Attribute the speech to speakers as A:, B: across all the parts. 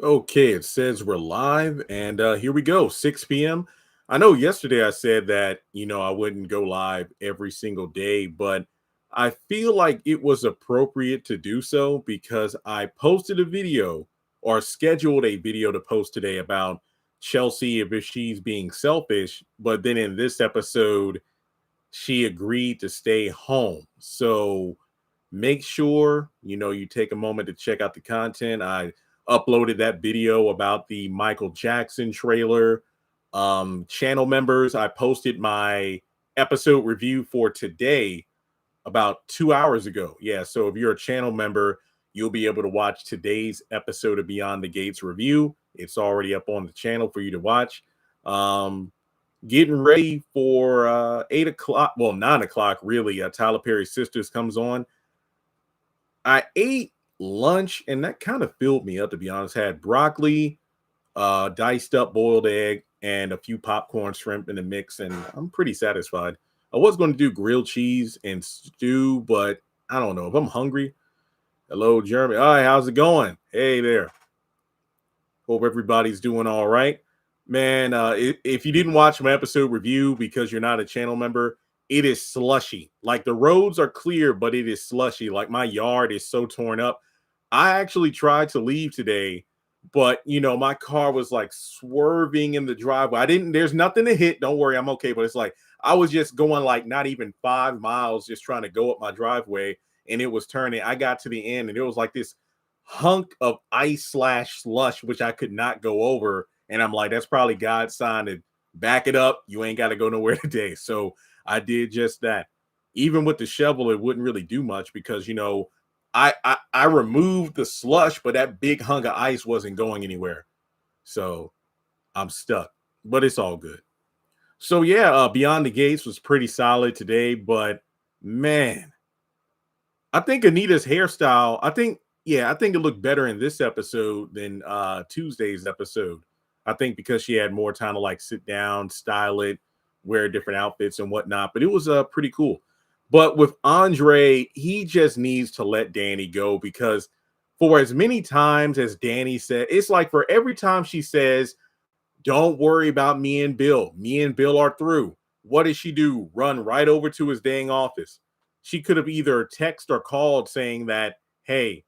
A: Okay, it says we're live, and here we go, 6 p.m. I know yesterday I said that, I wouldn't go live every single day, but I feel like it was appropriate to do so because I posted a video or scheduled a video to post today about Chelsea if she's being selfish, but then in this episode, she agreed to stay home. So make sure you take a moment to check out the content. I uploaded that video about the Michael Jackson trailer. Channel members, I posted my episode review for today about 2 hours ago. Yeah, so if you're a channel member, you'll be able to watch today's episode of Beyond the Gates review. It's already up on the channel for you to watch. Getting ready for 8 o'clock, well, 9 o'clock, really. Tyler Perry's Sisters comes on. I ate lunch and that kind of filled me up, to be honest. Had broccoli, diced up boiled egg, and a few popcorn shrimp in the mix, and I'm pretty satisfied. I was going to do grilled cheese and stew, but I don't know if I'm hungry. Hello, Jeremy. All right, how's it going? Hey there. Hope everybody's doing all right. Man, if you didn't watch my episode review because you're not a channel member, it is slushy. Like the roads are clear, but it is slushy. Like my yard is so torn up. I actually tried to leave today, but my car was like swerving in the driveway. There's nothing to hit. Don't worry, I'm okay. But it's like I was just going like not even 5 miles, just trying to go up my driveway, and it was turning. I got to the end, and it was like this hunk of ice slash slush, which I could not go over. And I'm like, that's probably God's sign to back it up. You ain't got to go nowhere today. So I did just that. Even with the shovel, it wouldn't really do much because, I removed the slush, but that big hunk of ice wasn't going anywhere. So I'm stuck, but it's all good. So yeah, Beyond the Gates was pretty solid today, but man, I think Anita's hairstyle, I think it looked better in this episode than Tuesday's episode. I think because she had more time to like sit down, style it, wear different outfits and whatnot. But it was pretty cool. But with Andre, he just needs to let Dani go because for as many times as Dani said, it's like for every time she says, don't worry about me and Bill. Me and Bill are through. What does she do? Run right over to his dang office. She could have either texted or called saying that, hey,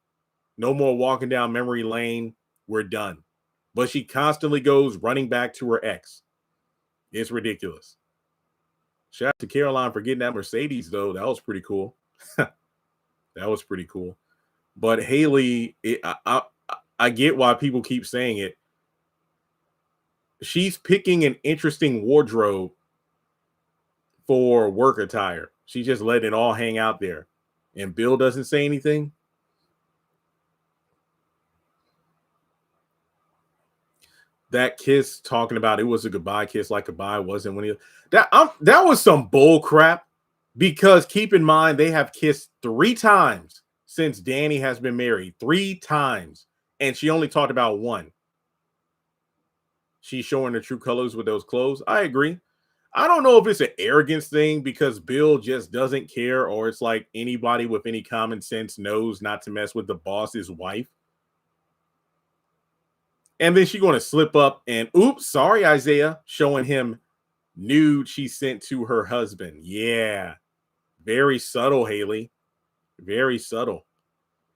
A: no more walking down memory lane. We're done. But she constantly goes running back to her ex. It's ridiculous. Shout out to Caroline for getting that Mercedes, though. That was pretty cool. That was pretty cool. But Hayley, I get why people keep saying it. She's picking an interesting wardrobe for work attire. She just let it all hang out there. And Bill doesn't say anything. That kiss talking about it was a goodbye kiss, like goodbye wasn't when he that was some bull crap because keep in mind they have kissed 3 times since Dani has been married 3 times and she only talked about one. She's showing her true colors with those clothes. I agree. I don't know if it's an arrogance thing because Bill just doesn't care or it's like anybody with any common sense knows not to mess with the boss's wife. And then she's going to slip up and, oops, sorry, Isaiah, showing him nude she sent to her husband. Yeah, very subtle, Hayley. Very subtle.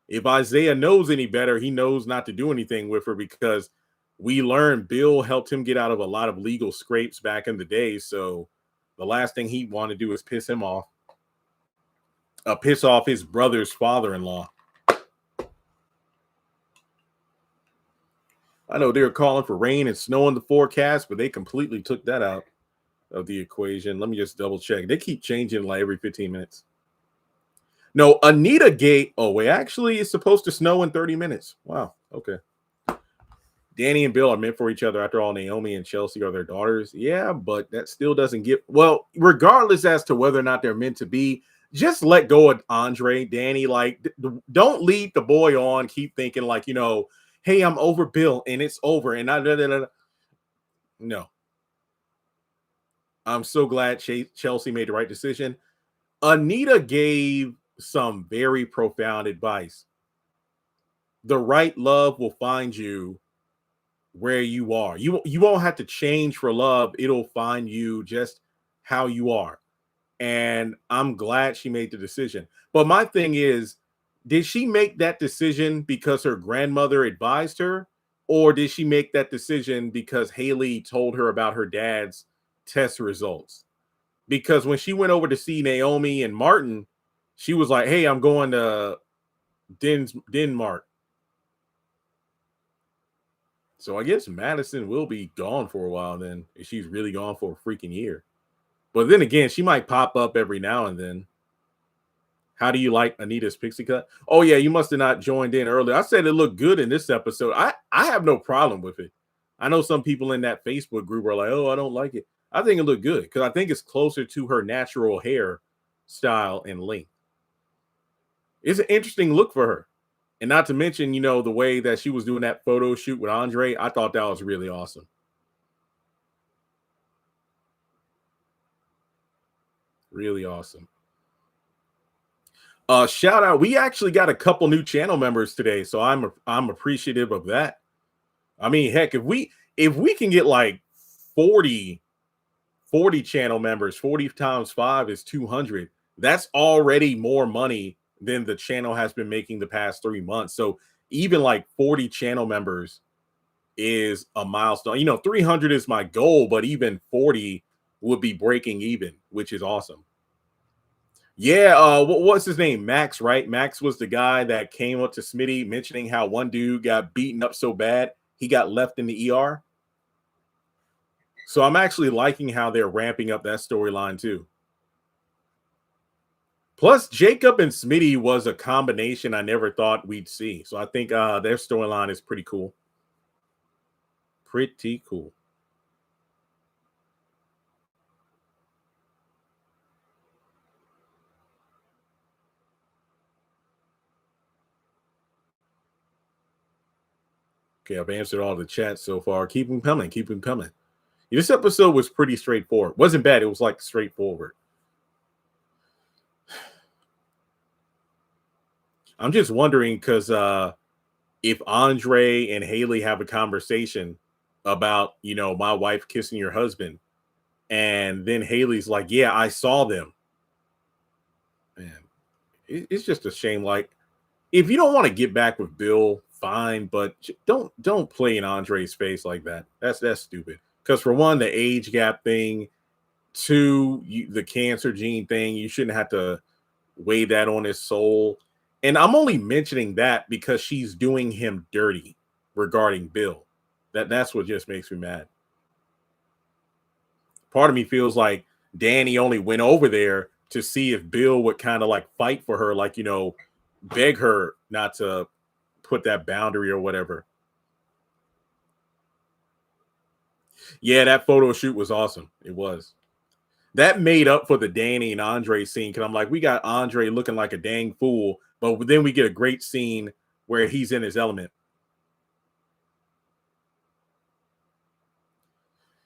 A: If Isaiah knows any better, he knows not to do anything with her because we learned Bill helped him get out of a lot of legal scrapes back in the day. So the last thing he'd want to do is piss him off. Piss off his brother's father-in-law. I know they were calling for rain and snow in the forecast, but they completely took that out of the equation. Let me just double check. They keep changing like every 15 minutes. No, Anita gave. Oh, wait, actually, it's supposed to snow in 30 minutes. Wow. Okay. Dani and Bill are meant for each other. After all, Naomi and Chelsea are their daughters. Yeah, but that still doesn't get. Well, regardless as to whether or not they're meant to be, just let go of Andre, Dani. Like, don't lead the boy on. Keep thinking like, hey, I'm over Bill and it's over. And no. I'm so glad Chelsea made the right decision. Anita gave some very profound advice. The right love will find you where you are. You won't have to change for love. It'll find you just how you are. And I'm glad she made the decision. But my thing is, did she make that decision because her grandmother advised her? Or did she make that decision because Hayley told her about her dad's test results? Because when she went over to see Naomi and Martin, she was like, hey, I'm going to Denmark. So I guess Madison will be gone for a while then, if she's really gone for a freaking year. But then again, she might pop up every now and then. How do you like Anita's pixie cut? Oh yeah, you must have not joined in earlier. I said it looked good in this episode. I have no problem with it. I know some people in that Facebook group are like, oh, I don't like it. I think it looked good because I think it's closer to her natural hair style and length. It's an interesting look for her. And not to mention, the way that she was doing that photo shoot with Andre, I thought that was really awesome. Really awesome. Shout out. We actually got a couple new channel members today, so I'm appreciative of that. I mean, heck, if we can get like 40 channel members, 40 times 5 is 200. That's already more money than the channel has been making the past 3 months. So even like 40 channel members is a milestone. 300 is my goal, but even 40 would be breaking even, which is awesome. Yeah, what's his name? Max, right? Max was the guy that came up to Smitty mentioning how one dude got beaten up so bad he got left in the ER. So I'm actually liking how they're ramping up that storyline too. Plus, Jacob and Smitty was a combination I never thought we'd see. So I think their storyline is pretty cool. Pretty cool. Okay, I've answered all the chats so far. Keep them coming. Keep them coming. This episode was pretty straightforward. Wasn't bad. It was like straightforward. I'm just wondering because if Andre and Hayley have a conversation about, my wife kissing your husband, and then Hayley's like, yeah, I saw them. Man, it's just a shame. Like, if you don't want to get back with Bill, fine, but don't play in Andre's face like that. That's stupid. Because for one, the age gap thing, two, the cancer gene thing, you shouldn't have to weigh that on his soul. And I'm only mentioning that because she's doing him dirty regarding Bill. That's what just makes me mad. Part of me feels like Dani only went over there to see if Bill would kind of like fight for her, like, beg her not to put that boundary or whatever. Yeah, that photo shoot was awesome. It was. That made up for the Dani and Andre scene because I'm like, we got Andre looking like a dang fool, but then we get a great scene where he's in his element.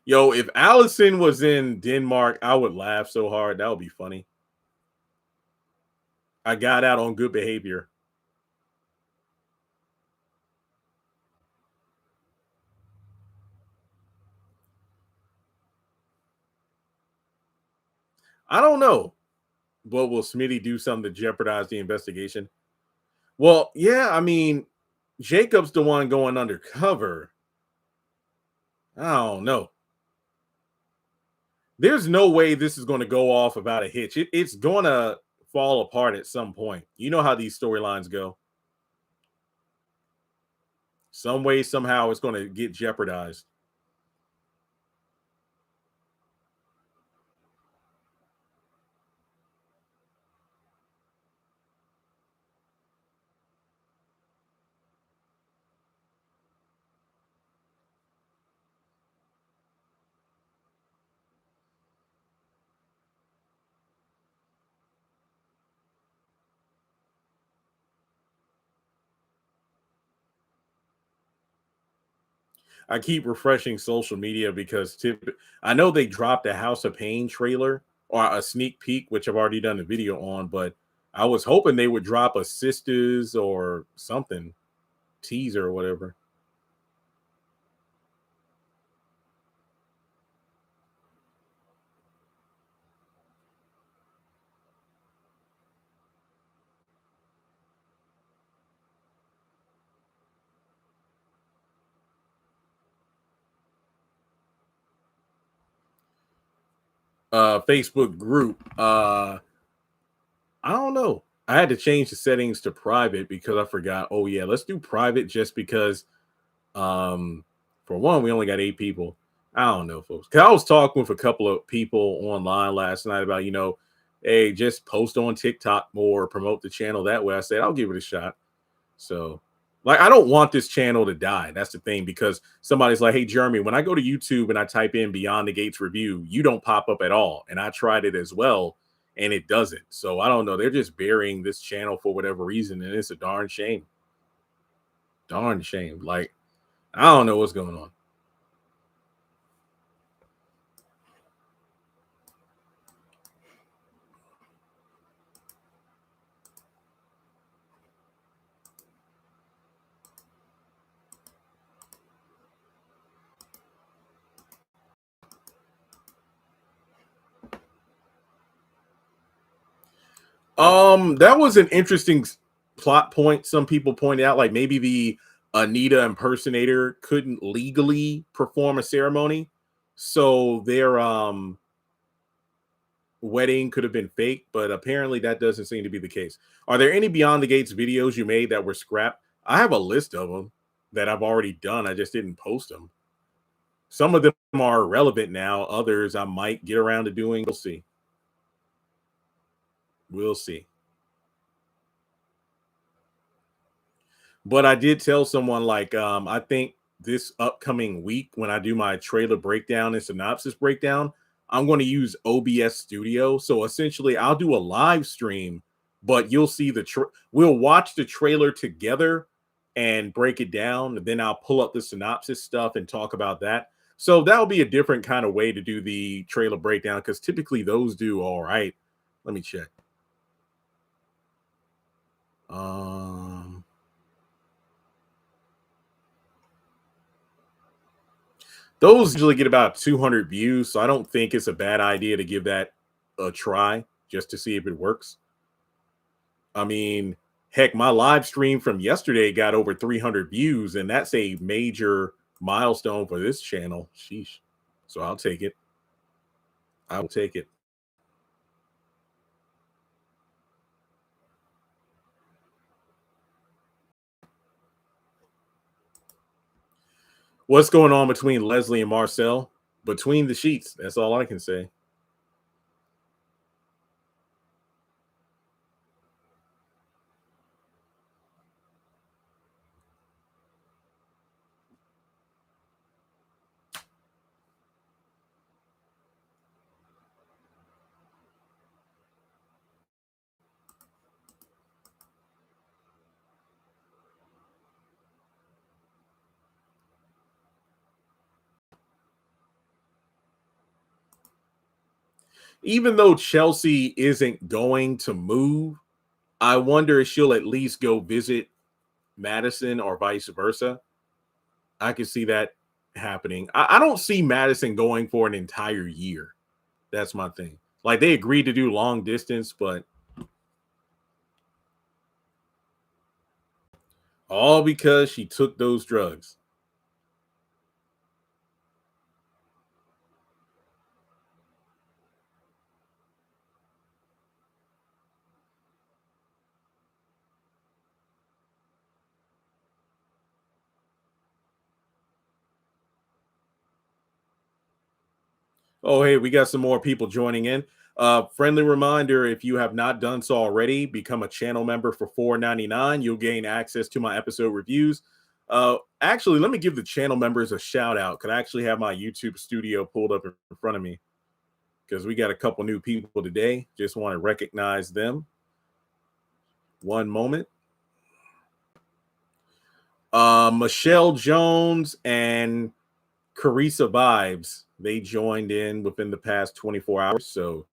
A: Yo, if Allison was in Denmark, I would laugh so hard. That would be funny. I got out on good behavior. I don't know. But will Smitty do something to jeopardize the investigation? Well, yeah, I mean, Jacob's the one going undercover. I don't know. There's no way this is going to go off without a hitch. It's going to fall apart at some point. You know how these storylines go. Some way, somehow, it's going to get jeopardized. I keep refreshing social media because I know they dropped a House of Pain trailer or a sneak peek, which I've already done a video on, but I was hoping they would drop a Sisters or something teaser or whatever. Facebook group. I don't know. I had to change the settings to private because I forgot. Oh yeah, let's do private just because for one, we only got 8 people. I don't know, folks. Cause I was talking with a couple of people online last night about, hey, just post on TikTok more, promote the channel that way. I said, I'll give it a shot. So, like, I don't want this channel to die. That's the thing, because somebody's like, hey, Jeremy, when I go to YouTube and I type in Beyond the Gates review, you don't pop up at all. And I tried it as well, and it doesn't. So I don't know. They're just burying this channel for whatever reason, and it's a darn shame. Darn shame. Like, I don't know what's going on. That was an interesting plot point. Some people pointed out, like, maybe the Anita impersonator couldn't legally perform a ceremony, so their wedding could have been fake, but apparently that doesn't seem to be the case. Are there any Beyond the Gates videos you made that were scrapped? I have a list of them that I've already done. I just didn't post them. Some of them are relevant now. Others I might get around to doing. We'll see. We'll see. But I did tell someone, like, I think this upcoming week when I do my trailer breakdown and synopsis breakdown, I'm going to use OBS Studio. So essentially, I'll do a live stream, but you'll see we'll watch the trailer together and break it down. And then I'll pull up the synopsis stuff and talk about that. So that'll be a different kind of way to do the trailer breakdown, because typically those do all right. Let me check. Those usually get about 200 views, so I don't think it's a bad idea to give that a try just to see if it works. I mean, heck, my live stream from yesterday got over 300 views, and that's a major milestone for this channel. Sheesh. So I'll take it. I will take it. What's going on between Leslie and Marcel? Between the sheets. That's all I can say. Even though Chelsea isn't going to move, I wonder if she'll at least go visit Madison or vice versa. I can see that happening. I don't see Madison going for an entire year. That's my thing. Like, they agreed to do long distance, but all because she took those drugs. Oh, hey, we got some more people joining in. Friendly reminder, if you have not done so already, become a channel member for $4.99. You'll gain access to my episode reviews. Actually, let me give the channel members a shout out. Could I actually have my YouTube studio pulled up in front of me? Because we got a couple new people today. Just want to recognize them. One moment. Michelle Jones and Carissa Vibes, they joined in within the past 24 hours. So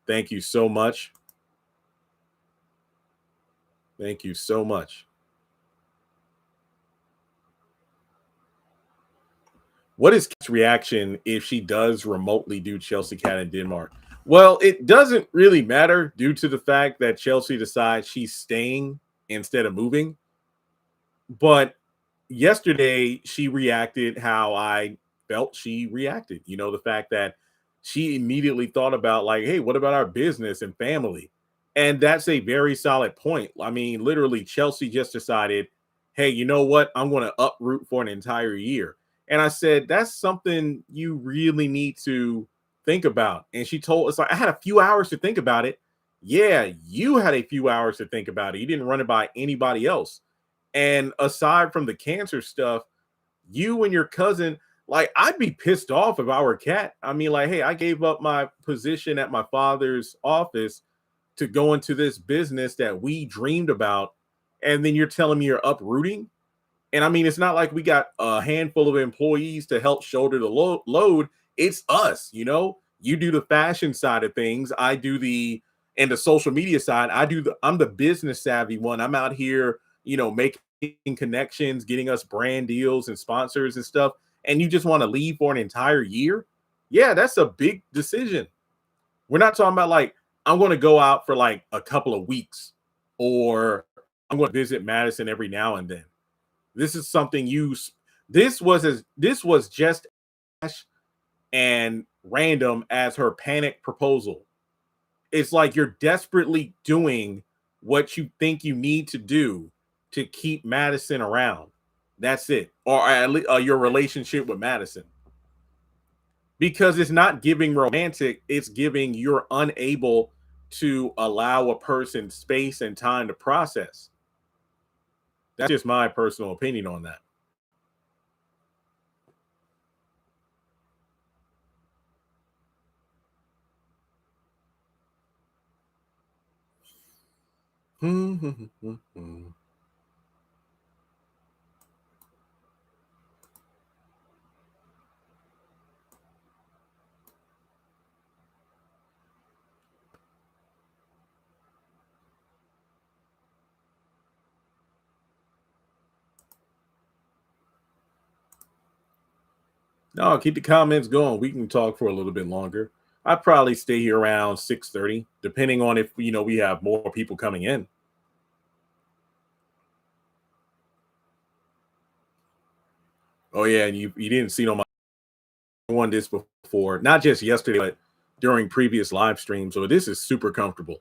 A: thank you so much. Thank you so much. What is Kat's reaction if she does remotely do Chelsea Cat in Denmark? Well, it doesn't really matter due to the fact that Chelsea decides she's staying instead of moving. But yesterday, she reacted how I felt she reacted. The fact that She immediately thought about like, hey, what about our business and family? And that's a very solid point. I mean, literally, Chelsea just decided, hey, you know what? I'm going to uproot for an entire year. And I said, that's something you really need to think about. And she told us, like, I had a few hours to think about it. Yeah, you had a few hours to think about it. You didn't run it by anybody else. And aside from the cancer stuff, you and your cousin, like, I'd be pissed off if I were Cat. I mean, like, hey, I gave up my position at my father's office to go into this business that we dreamed about, and then you're telling me you're uprooting. And I mean, it's not like we got a handful of employees to help shoulder the load. It's us, you know. You do the fashion side of things. I do the and the social media side. I'm the business savvy one. I'm out here, you know, making connections, getting us brand deals and sponsors and stuff. And you just want to leave for an entire year? Yeah, that's a big decision. We're not talking about like I'm going to go out for like a couple of weeks or I'm going to visit Madison every now and then. This is something this was just as and random as her panic proposal. It's like you're desperately doing what you think you need to do to keep Madison around. That's it. Or at least your relationship with Madison. Because it's not giving romantic, it's giving you're unable to allow a person space and time to process. That's just my personal opinion on that. No, keep the comments going. We can talk for a little bit longer. I'd probably stay here around 6:30, depending on if we have more people coming in. Oh yeah, and you didn't see no my on this before, not just yesterday, but during previous live streams. So this is super comfortable.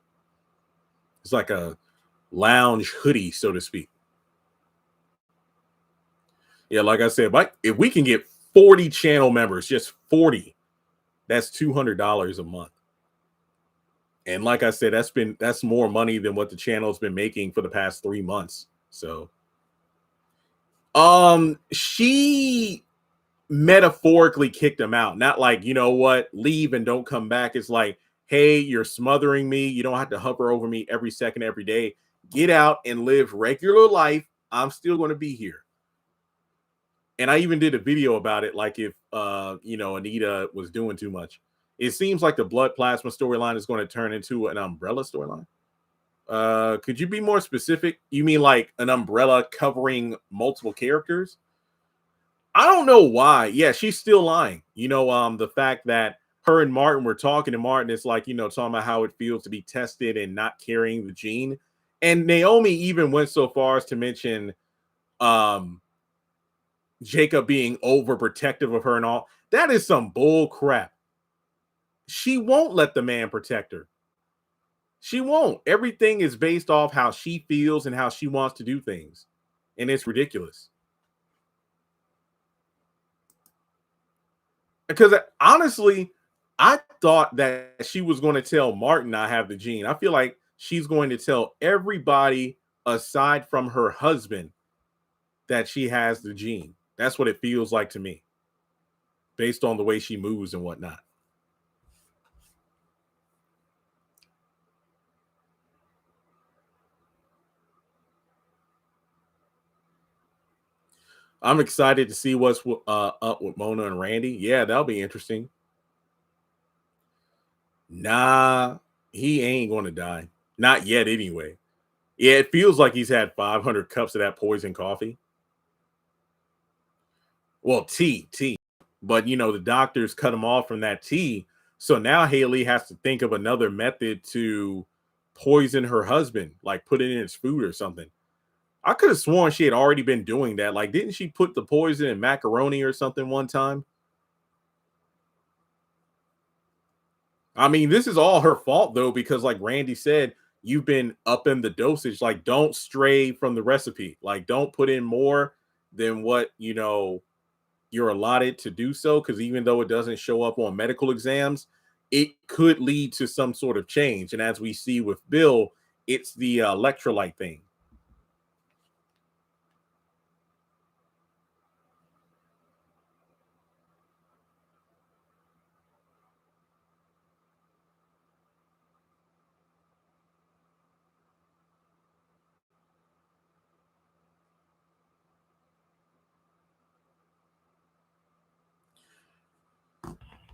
A: It's like a lounge hoodie, so to speak. Yeah, like I said, but if we can get 40 channel members, just 40, that's $200 a month. And like I said, that's more money than what the channel's been making for the past 3 months. So she metaphorically kicked him out, not like, you know what, leave and don't come back. It's like, hey, you're smothering me. You don't have to hover over me every second, every day. Get out and live regular life. I'm still going to be here. And I even did a video about it, like if Anita was doing too much. It seems like the blood plasma storyline is going to turn into an umbrella storyline. Could you be more specific? You mean like an umbrella covering multiple characters? I don't know why. Yeah, she's still lying. The fact that her and Martin were talking, and Martin is like, talking about how it feels to be tested and not carrying the gene. And Naomi even went so far as to mention Jacob being overprotective of her and all. That is some bull crap. She won't let the man protect her. She won't. Everything is based off how she feels and how she wants to do things. And it's ridiculous. Because honestly, I thought that she was going to tell Martin I have the gene. I feel like she's going to tell everybody aside from her husband that she has the gene. That's what it feels like to me, based on the way she moves and whatnot. I'm excited to see what's up with Mona and Randy. Yeah, that'll be interesting. Nah, he ain't going to die. Not yet, anyway. Yeah, it feels like he's had 500 cups of that poison coffee. Well, tea. But, the doctors cut him off from that tea. So now Hayley has to think of another method to poison her husband, like put it in his food or something. I could have sworn she had already been doing that. Like, didn't she put the poison in macaroni or something one time? I mean, this is all her fault though, because like Randy said, you've been upping the dosage. Like, don't stray from the recipe. Like, don't put in more than what you're allotted to do so. Because even though it doesn't show up on medical exams, it could lead to some sort of change. And as we see with Bill, it's the electrolyte thing.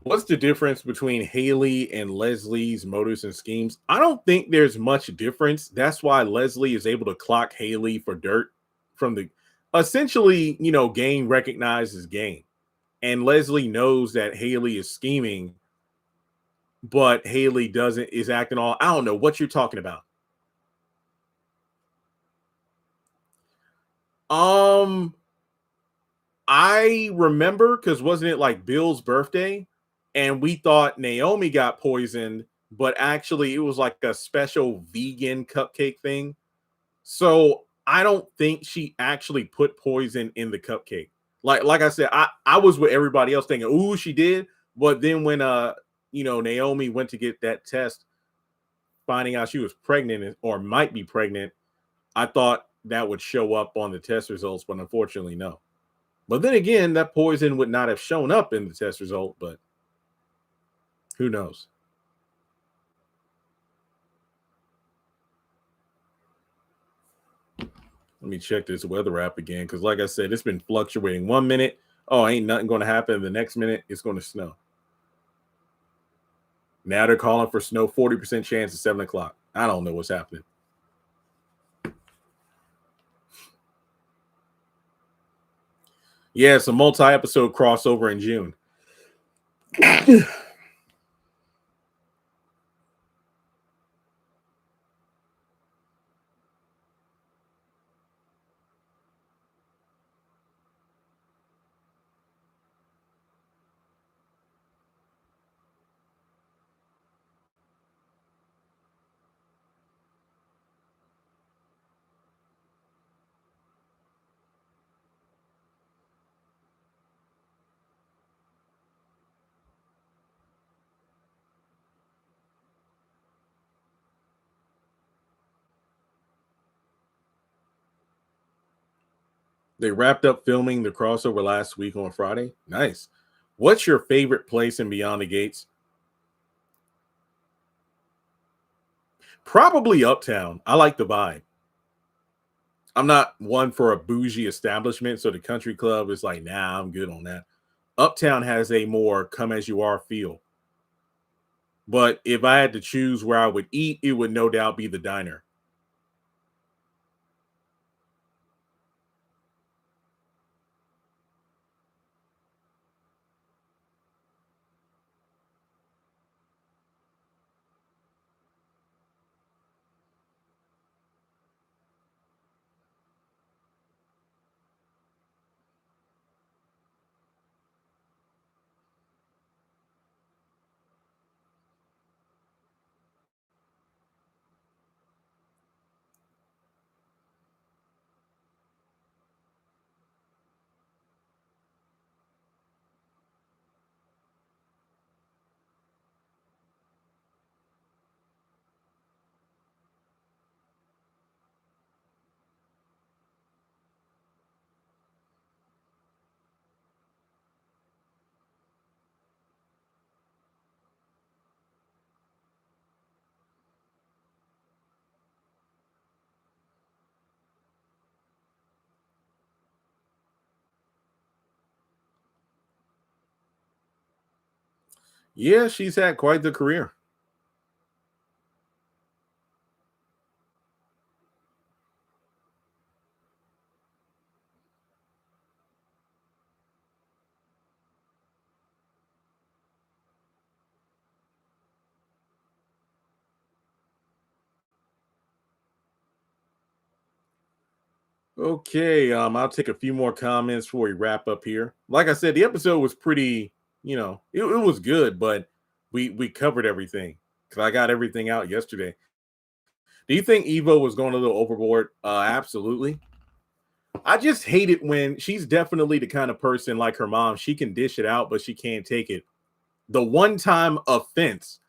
A: What's the difference between Hayley and Leslie's motives and schemes? I don't think there's much difference. That's why Leslie is able to clock Hayley for dirt from the essentially, game recognizes game. And Leslie knows that Hayley is scheming, but Hayley doesn't is acting all. I don't know what you're talking about. Um, I remember because wasn't it like Bill's birthday? And we thought Naomi got poisoned, but actually it was like a special vegan cupcake thing. So I don't think she actually put poison in the cupcake. Like I said, I was with everybody else thinking, ooh, she did. But then when Naomi went to get that test, finding out she was pregnant or might be pregnant, I thought that would show up on the test results, but unfortunately, no. But then again, that poison would not have shown up in the test result, but who knows? Let me check this weather app again because, like I said, it's been fluctuating. 1 minute, oh, ain't nothing going to happen. The next minute, it's going to snow. Now they're calling for snow, 40% chance at 7 o'clock. I don't know what's happening. Yeah, it's a multi-episode crossover in June. They wrapped up filming the crossover last week on Friday. Nice. What's your favorite place in Beyond the Gates? Probably Uptown. I like the vibe. I'm not one for a bougie establishment, so the country club is like, nah, I'm good on that. Uptown has a more come as you are feel. But if I had to choose where I would eat, it would no doubt be the diner. Yeah, she's had quite the career. Okay, I'll take a few more comments before we wrap up here. Like I said, the episode was pretty, it was good, but we covered everything because I got everything out yesterday. Do you think Evo was going a little overboard? Absolutely. I just hate it when she's definitely the kind of person like her mom. She can dish it out, but she can't take it. The one time offense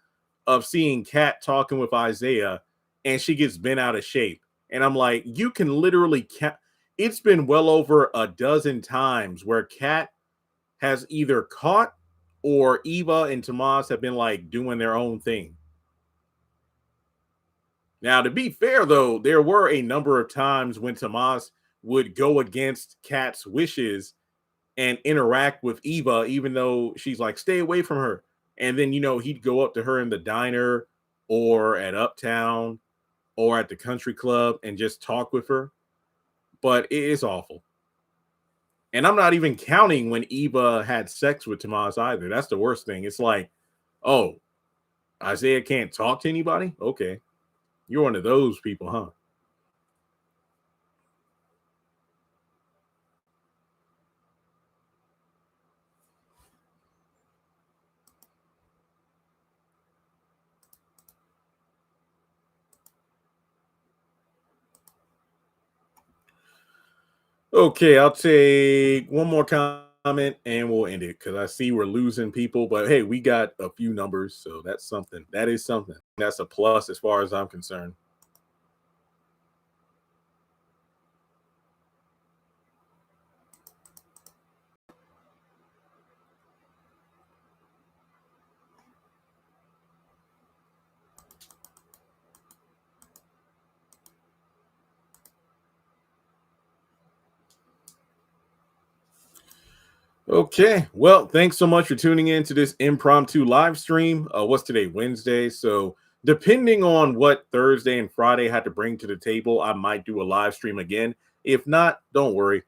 A: of seeing Kat talking with Isaiah and she gets bent out of shape. And I'm like, you can literally it's been well over a dozen times where Kat has either caught or Eva and Tomas have been like doing their own thing. Now, to be fair, though, there were a number of times when Tomas would go against Kat's wishes and interact with Eva, even though she's like, stay away from her. And then, he'd go up to her in the diner or at Uptown or at the country club and just talk with her. But it is awful. And I'm not even counting when Eva had sex with Tomas either. That's the worst thing. It's like, oh, Isaiah can't talk to anybody? Okay. You're one of those people, huh? Okay, I'll take one more comment and we'll end it because I see we're losing people. But hey, we got a few numbers, so that's something. That is something. That's a plus as far as I'm concerned. Okay, well, thanks so much for tuning in to this impromptu live stream. What's today? Wednesday. So, depending on what Thursday and Friday had to bring to the table, I might do a live stream again. If not, don't worry.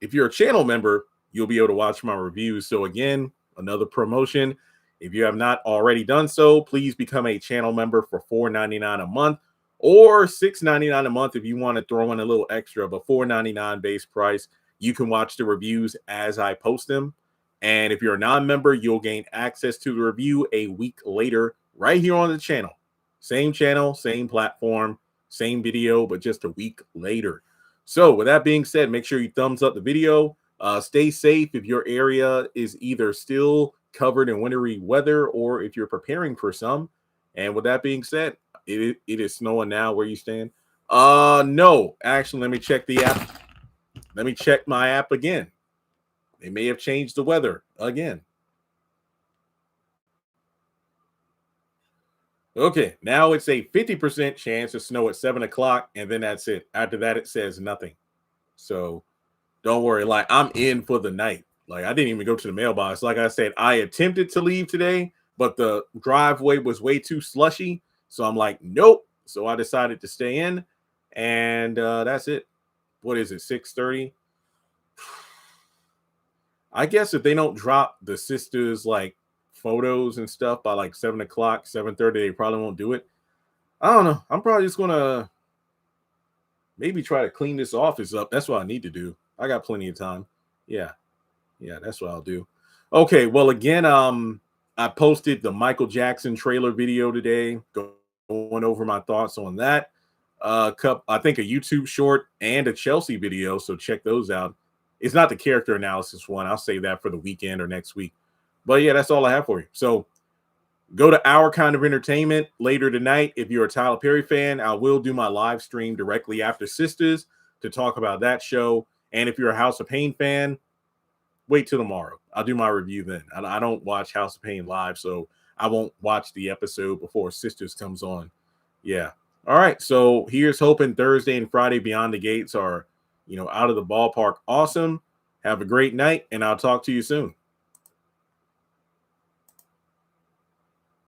A: If you're a channel member, you'll be able to watch my reviews. So, again, another promotion. If you have not already done so, please become a channel member for $4.99 a month or $6.99 a month if you want to throw in a little extra, but $4.99 base price. You can watch the reviews as I post them. And if you're a non-member, you'll gain access to the review a week later right here on the channel. Channel, same platform, same video, but just a week later. So with that being said, make sure you thumbs up the video. Stay safe if your area is either still covered in wintry weather or if you're preparing for some. And with that being said, it is snowing now where you stand. No, actually, let me check the app. Let me check my app again. They may have changed the weather again. Okay, now it's a 50% chance of snow at 7 o'clock, and then that's it. After that, it says nothing. So don't worry. Like, I'm in for the night. Like, I didn't even go to the mailbox. Like I said, I attempted to leave today, but the driveway was way too slushy. So I'm like, nope. So I decided to stay in, and that's it. What is it, 6:30? I guess if they don't drop the sisters like photos and stuff by like 7 o'clock, 7:30, they probably won't do it. I don't know. I'm probably just gonna maybe try to clean this office up. That's what I need to do. I got plenty of time. Yeah, that's what I'll do. Okay, well, again, I posted the Michael Jackson trailer video today, going over my thoughts on that. I think a YouTube short and a Chelsea video, so check those out. It's not the character analysis one. I'll save that for the weekend or next week. But yeah, that's all I have for you. So go to Our Kind of Entertainment later tonight. If you're a Tyler Perry fan, I will do my live stream directly after Sisters to talk about that show. And if you're a House of Pain fan, wait till tomorrow. I'll do my review then. I don't watch House of Pain live, so I won't watch the episode before Sisters comes on. Yeah. All right. So here's hoping Thursday and Friday Beyond the Gates are, out of the ballpark. Awesome. Have a great night, and I'll talk to you soon.